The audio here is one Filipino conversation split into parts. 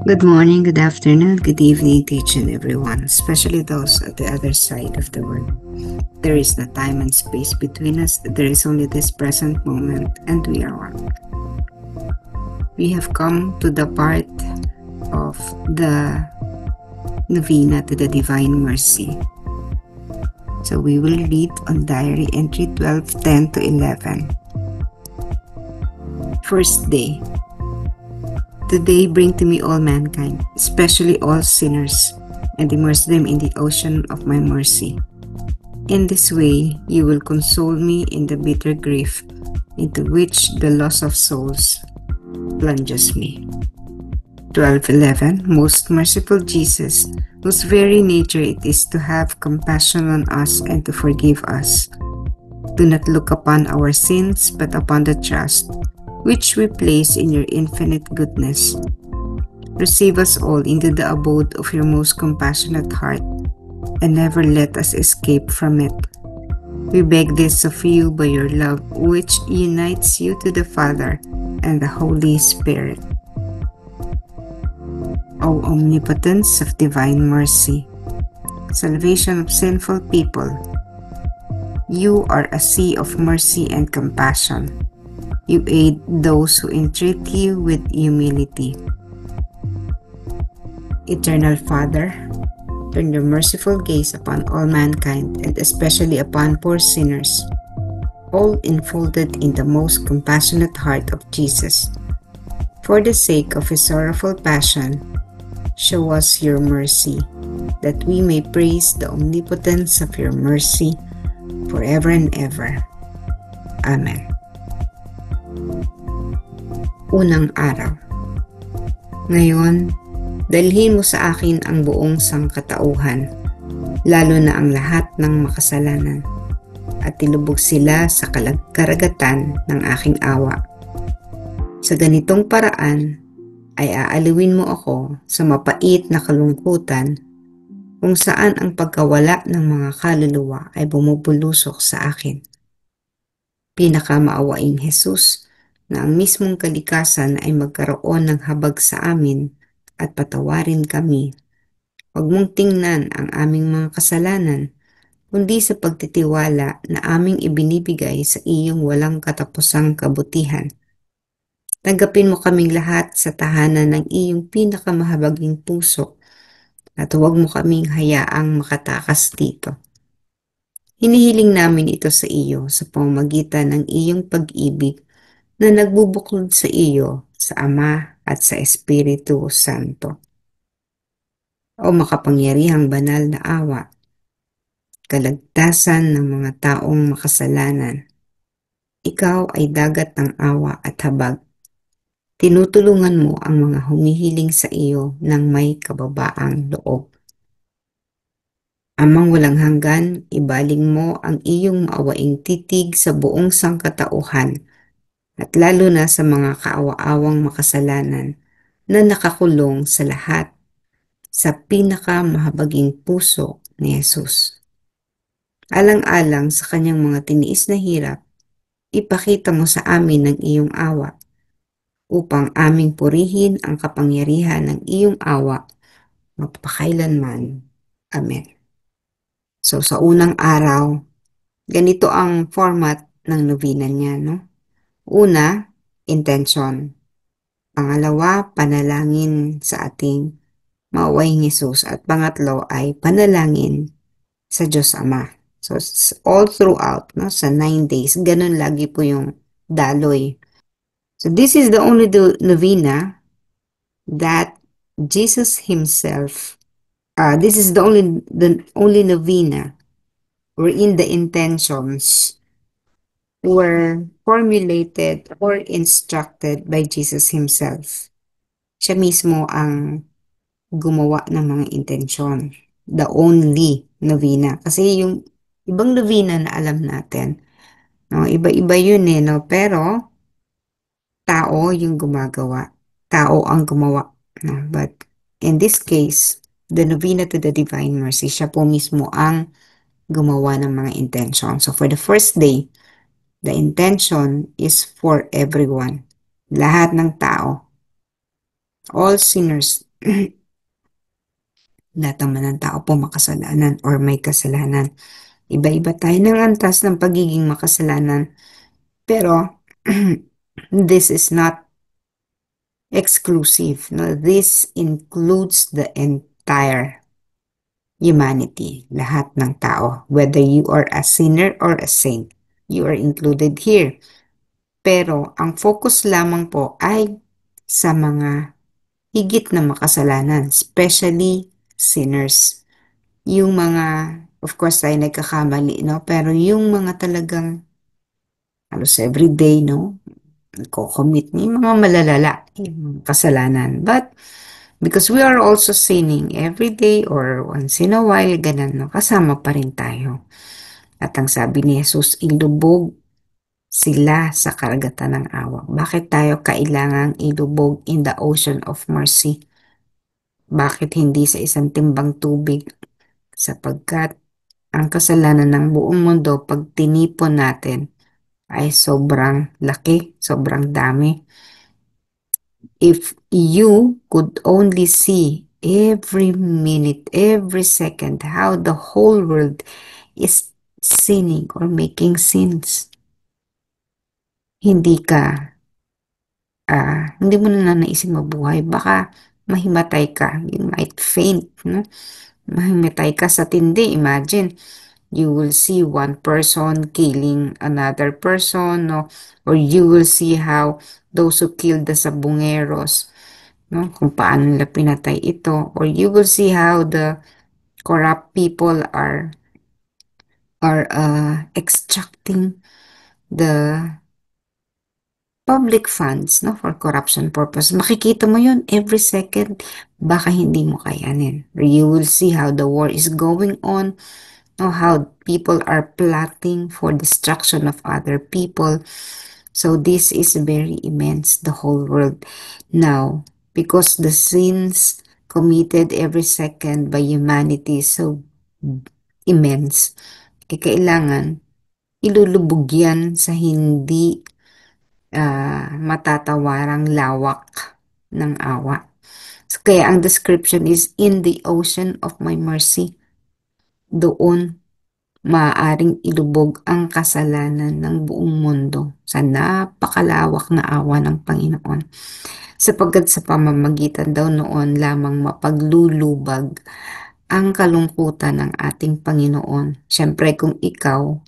Good morning, good afternoon, good evening to each and everyone, especially those at the other side of the world. There is no time and space between us, there is only this present moment, and we are one. We have come to the part of the novena to the Divine Mercy. So we will read on Diary Entry 12:10 to 11. First day. Today bring to me all mankind, especially all sinners, and immerse them in the ocean of my mercy. In this way, you will console me in the bitter grief into which the loss of souls plunges me. 12:11 Most merciful Jesus, whose very nature it is to have compassion on us and to forgive us, do not look upon our sins but upon the trust which we place in your infinite goodness. Receive us all into the abode of your most compassionate heart, and never let us escape from it. We beg this of you by your love, which unites you to the Father and the Holy Spirit. O omnipotence of divine mercy, salvation of sinful people, you are a sea of mercy and compassion. You aid those who entreat you with humility. Eternal Father, turn your merciful gaze upon all mankind and especially upon poor sinners, all enfolded in the most compassionate heart of Jesus. For the sake of his sorrowful passion, show us your mercy, that we may praise the omnipotence of your mercy forever and ever. Amen. Unang araw. Ngayon, dalhin mo sa akin ang buong sangkatauhan, lalo na ang lahat ng makasalanan, at tilubog sila sa karagatan ng aking awa. Sa ganitong paraan, ay aaliwin mo ako sa mapait na kalungkutan kung saan ang pagkawala ng mga kaluluwa ay bumubulusok sa akin. Pinakamaawaing Jesus, na ang mismong kalikasan ay magkaroon ng habag sa amin at patawarin kami. Huwag mong tingnan ang aming mga kasalanan, kundi sa pagtitiwala na aming ibinibigay sa iyong walang katapusang kabutihan. Tanggapin mo kaming lahat sa tahanan ng iyong pinakamahabaging puso at huwag mo kaming hayaang makatakas dito. Hinihiling namin ito sa iyo sa pamamagitan ng iyong pag-ibig na nagbubuklod sa iyo, sa Ama at sa Espiritu Santo. O makapangyarihang banal na awa, kalagtasan ng mga taong makasalanan, ikaw ay dagat ng awa at habag. Tinutulungan mo ang mga humihiling sa iyo ng may kababaang loob. Amang walang hanggan, ibaling mo ang iyong maawaing titig sa buong sangkatauhan at lalo na sa mga kaawa-awang makasalanan na nakakulong sa lahat sa pinakamahabaging puso ni Jesus. Alang-alang sa kanyang mga tiniis na hirap, ipakita mo sa amin ang iyong awa upang aming purihin ang kapangyarihan ng iyong awa magpakailanman. Amen. So sa unang araw, ganito ang format ng novena niya, no? Una, intention. Pangalawa, panalangin sa ating maawaing Jesus. At pangatlo ay panalangin sa Diyos Ama. So all throughout, no, sa 9 days, ganun lagi po yung daloy. So this is the only novena that Jesus himself, this is the only novena wherein the intentions were formulated or instructed by Jesus himself. Siya mismo ang gumawa ng mga intensyon. The only novena. Kasi yung ibang novena na alam natin, no, iba-iba yun no? Pero tao yung gumagawa. Tao ang gumawa. No? But in this case, the novena to the Divine Mercy, siya po mismo ang gumawa ng mga intention. So for the first day, the intention is for everyone. Lahat ng tao. All sinners Lahat naman ng tao po makasalanan or may kasalanan. Iba-iba tayo ng antas ng pagiging makasalanan. Pero, this is not exclusive. No? This includes the entire humanity, lahat ng tao. Whether you are a sinner or a saint, you are included here. Pero, ang focus lamang po ay sa mga higit na makasalanan, especially sinners. Yung mga, of course, tayo nagkakamali, no? Pero yung mga talagang halos everyday, no? Nagko-commit ni mga malalala, yung mga kasalanan. But, because we are also sinning every day or once in a while, ganun, no? Kasama pa rin tayo. At ang sabi ni Jesus, ilubog sila sa karagatan ng awa. Bakit tayo kailangang ilubog in the ocean of mercy? Bakit hindi sa isang timbang tubig? Sapagkat ang kasalanan ng buong mundo pag tinipon natin ay sobrang laki, sobrang dami. If you could only see every minute, every second, how the whole world is sinning or making sins, hindi ka, hindi mo na naisip mabuhay. Baka mahimatay ka. You might faint, no? Mahimatay ka sa tindi. Imagine, you will see one person killing another person, no? Or you will see how those who killed the sabongeros, no? Kung paano nila pinatay ito. Or you will see how the corrupt people are extracting the public funds, no, for corruption purpose. Makikita mo yun every second. Baka hindi mo kayanin. You will see how the war is going on, no, how people are plotting for destruction of other people. So this is very immense, the whole world. Now, because the sins committed every second by humanity is so immense, kailangan ilulubog yan sa hindi matatawarang lawak ng awa. So, kaya ang description is, in the ocean of my mercy, doon maaaring ilubog ang kasalanan ng buong mundo sa napakalawak na awa ng Panginoon. Sapagkat sa pamamagitan daw noon lamang mapaglulubag ang kalungkutan ng ating Panginoon. Siyempre kung ikaw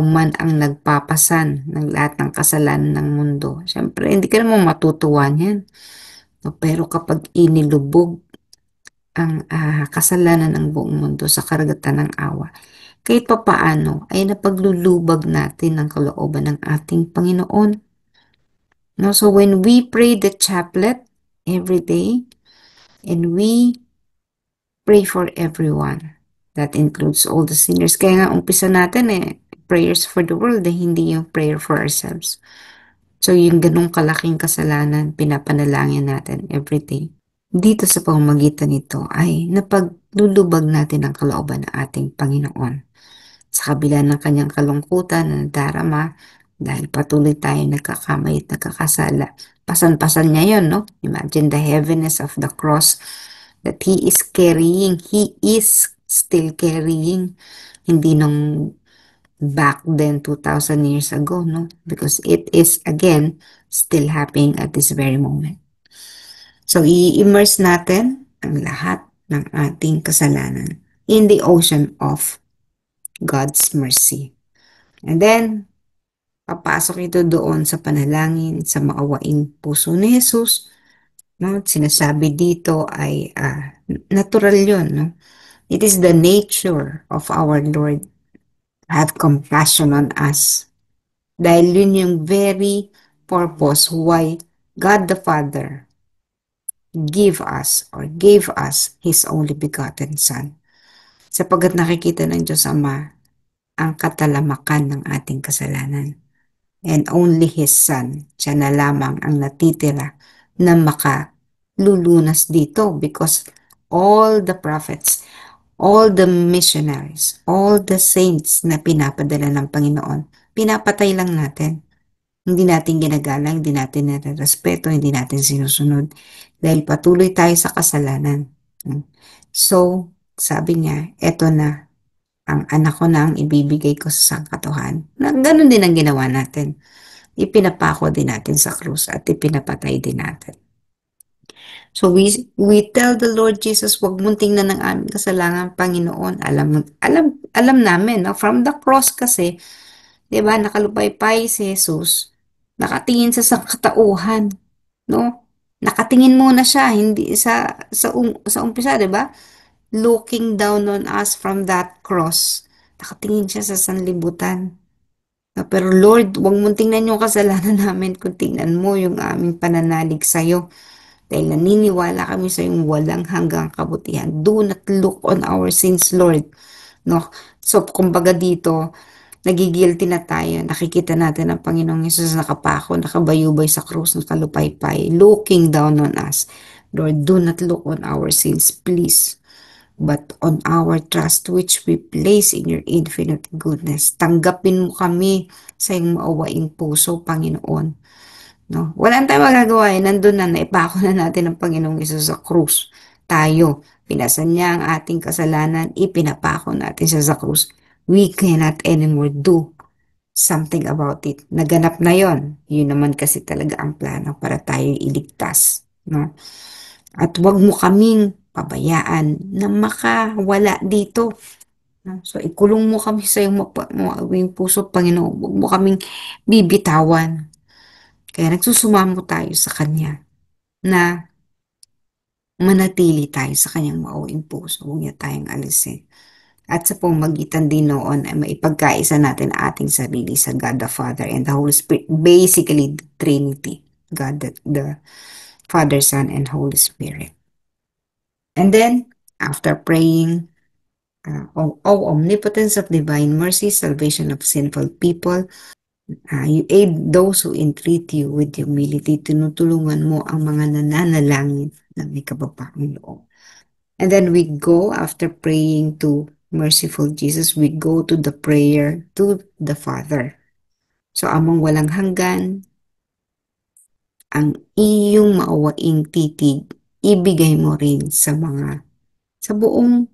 man ang nagpapasan ng lahat ng kasalanan ng mundo. Siyempre, hindi ka naman matutuwa niyan. No, pero kapag inilubog ang kasalanan ng buong mundo sa karagatan ng awa, kahit pa paano ay napaglulubag natin ang kalooban ng ating Panginoon. No, so when we pray the chaplet every day and we pray for everyone, that includes all the sinners. Kaya nga umpisa natin prayers for the world, hindi yung prayer for ourselves. So yung ganong kalaking kasalanan, pinapanalangin natin every day. Dito sa pamamagitan nito ay napaglulubag natin ang kalooban ng ating Panginoon. Sa kabila ng kanyang kalungkutan na nadarama, dahil patuloy tayo nagkakamay at nagkakasala. Pasan-pasan niya yun, no? Imagine the heaviness of the cross that He is carrying. He is still carrying. Hindi nung back then 2,000 years ago, no? Because it is, again, still happening at this very moment. So, i-immerse natin ang lahat ng ating kasalanan in the ocean of God's mercy. And then, papasok ito doon sa panalangin, sa maawaing puso ni Jesus. No? Sinasabi dito ay natural yun. No? It is the nature of our Lord to have compassion on us. Dahil yun yung very purpose why God the Father gave us His only begotten Son. Sapagkat nakikita ng Diyos Ama ang katalamakan ng ating kasalanan. And only His Son, siya na lamang ang natitira na makalulunas dito because all the prophets, all the missionaries, all the saints na pinapadala ng Panginoon, pinapatay lang natin. Hindi natin ginagalang, hindi natin nare-respeto, hindi natin sinusunod dahil patuloy tayo sa kasalanan. So, sabi niya, eto na, ang anak ko na ang ibibigay ko sa sangkatuhan. Na, ganun din ang ginawa natin. Ipinapako din natin sa krus at ipinapatay din natin. So we tell the Lord Jesus, wag mong tingnan ng aming kasalanan, Panginoon. Alam namin, no? From the cross kasi, 'di ba, nakalupaypay si Jesus, nakatingin sa sangkatauhan, no? Nakatingin muna siya, hindi sa umpisa, 'di ba? Looking down on us from that cross. Nakatingin siya sa sanlibutan. No, pero Lord, wag mong tingnan yung kasalanan namin, kung tingnan mo yung aming pananalig sa'yo. Dahil naniniwala kami sa iyong walang hanggang kabutihan. Do not look on our sins, Lord. No? So, kumbaga dito, nagigilty na tayo. Nakikita natin ang Panginoong Yesus nakapako, nakabayubay sa krus, nakalupaypay, looking down on us. Lord, do not look on our sins, please, but on our trust which we place in your infinite goodness. Tanggapin mo kami sa iyong maawaing puso, Panginoon. No? Wala tayong magagawa, nandun na, naipako na natin ang Panginoong Isus sa krus. Tayo, pinasan niya ang ating kasalanan, ipinapako natin siya sa krus. We cannot anymore do something about it. Naganap na yon. Yun naman kasi talaga ang plano para tayo iligtas. No? At wag mo kaming pabayaan na makawala dito. No? So, ikulong mo kami sa iyong mawing puso, Panginoon. Wag mo kaming bibitawan. Kaya nagsusumamo tayo sa Kanya na manatili tayo sa Kanyang mauwing puso. Huwag niya tayong alisin. At sa pamagitan din noon ay maipagkaisa natin ating sarili sa God the Father and the Holy Spirit. Basically, the Trinity. God the Father, Son, and Holy Spirit. And then, after praying, O omnipotence of divine mercy, salvation of sinful people, you aid those who entreat you with humility. Tinutulungan mo ang mga nananalangin na may kababaang loob. And then we go, after praying to merciful Jesus, we go to the prayer to the Father. So amang walang hanggan, ang iyong maawaing titig, ibigay mo rin sa buong,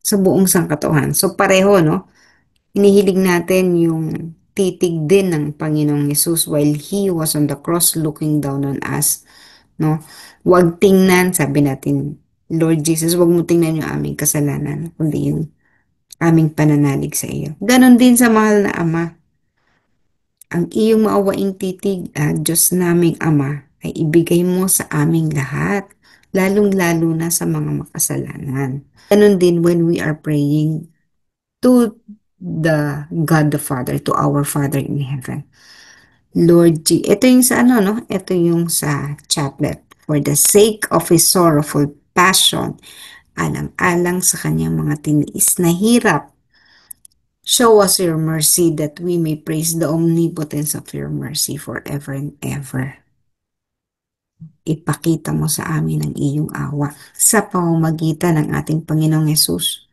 sa buong sangkatuhan. So pareho, no? Inihilig natin yung titig din ng Panginoong Yesus while He was on the cross looking down on us. No? Huwag tingnan, sabi natin, Lord Jesus, huwag mo tingnan yung aming kasalanan, kundi yung aming pananalig sa iyo. Ganon din sa mahal na Ama. Ang iyong maawaing titig, Diyos naming Ama, ay ibigay mo sa aming lahat, lalong-lalo na sa mga makasalanan. Ganon din when we are praying to the God the Father, to our Father in heaven. Lord G, ito yung sa ano, no? Ito yung sa chaplet. For the sake of His sorrowful passion, alang-alang sa kanyang mga tiniis na hirap, show us your mercy that we may praise the omnipotence of your mercy forever and ever. Ipakita mo sa amin ang iyong awa sa pamamagitan ng ating Panginoong Yesus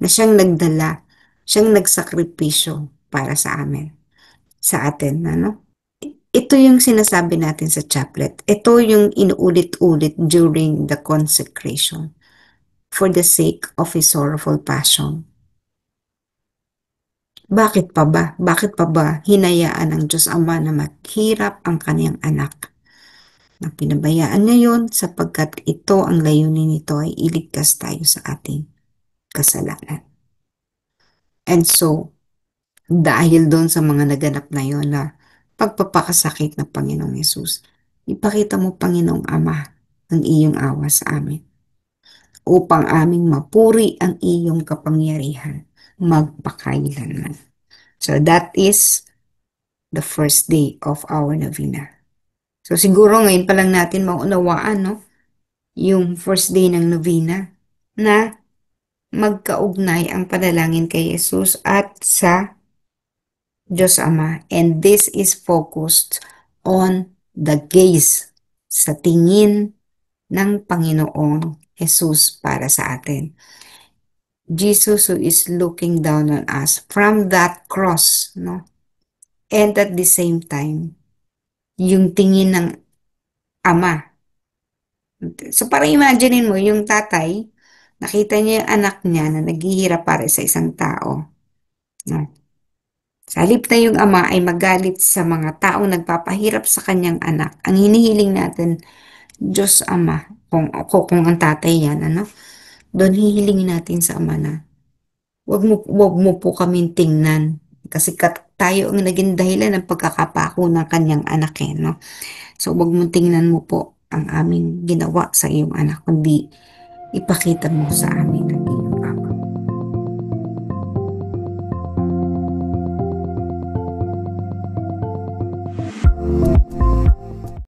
na siyang nagdala, siyang nagsakripisyo para sa amin, sa atin, ano? Ito yung sinasabi natin sa chaplet. Ito yung inuulit-ulit during the consecration for the sake of His sorrowful passion. Bakit pa ba? Bakit pa ba hinayaan ng Diyos Ama na maghirap ang kaniyang anak? Na pinabayaan niya yun sapagkat ito ang layunin nito ay iligtas tayo sa ating kasalanan. And so, dahil doon sa mga naganap na yon na pagpapakasakit ng Panginoong Yesus, ipakita mo, Panginoong Ama, ang iyong awa sa amin upang aming mapuri ang iyong kapangyarihan magpakailanman. So that is the first day of our novena. So siguro ngayon pa lang natin maunawaan, no? Yung first day ng novena na magkaugnay ang panalangin kay Jesus at sa Diyos Ama. And this is focused on the gaze, sa tingin ng Panginoong Jesus para sa atin. Jesus who is looking down on us from that cross, no? And at the same time, yung tingin ng ama. So parang imaginein mo, yung tatay, nakita niya yung anak niya na naghihirap para sa isang tao. No? Sa halip na yung ama ay magalit sa mga taong nagpapahirap sa kanyang anak, ang hinihiling natin, Diyos Ama, kung ang tatay yan, ano? Doon hihilingin natin sa ama na, wag mo po kaming tingnan. Kasi tayo ang naging dahilan ng pagkakapako ng kanyang anak eh, no? So, wag mo tingnan mo po ang aming ginawa sa iyong anak, kundi ipakita mo sa amin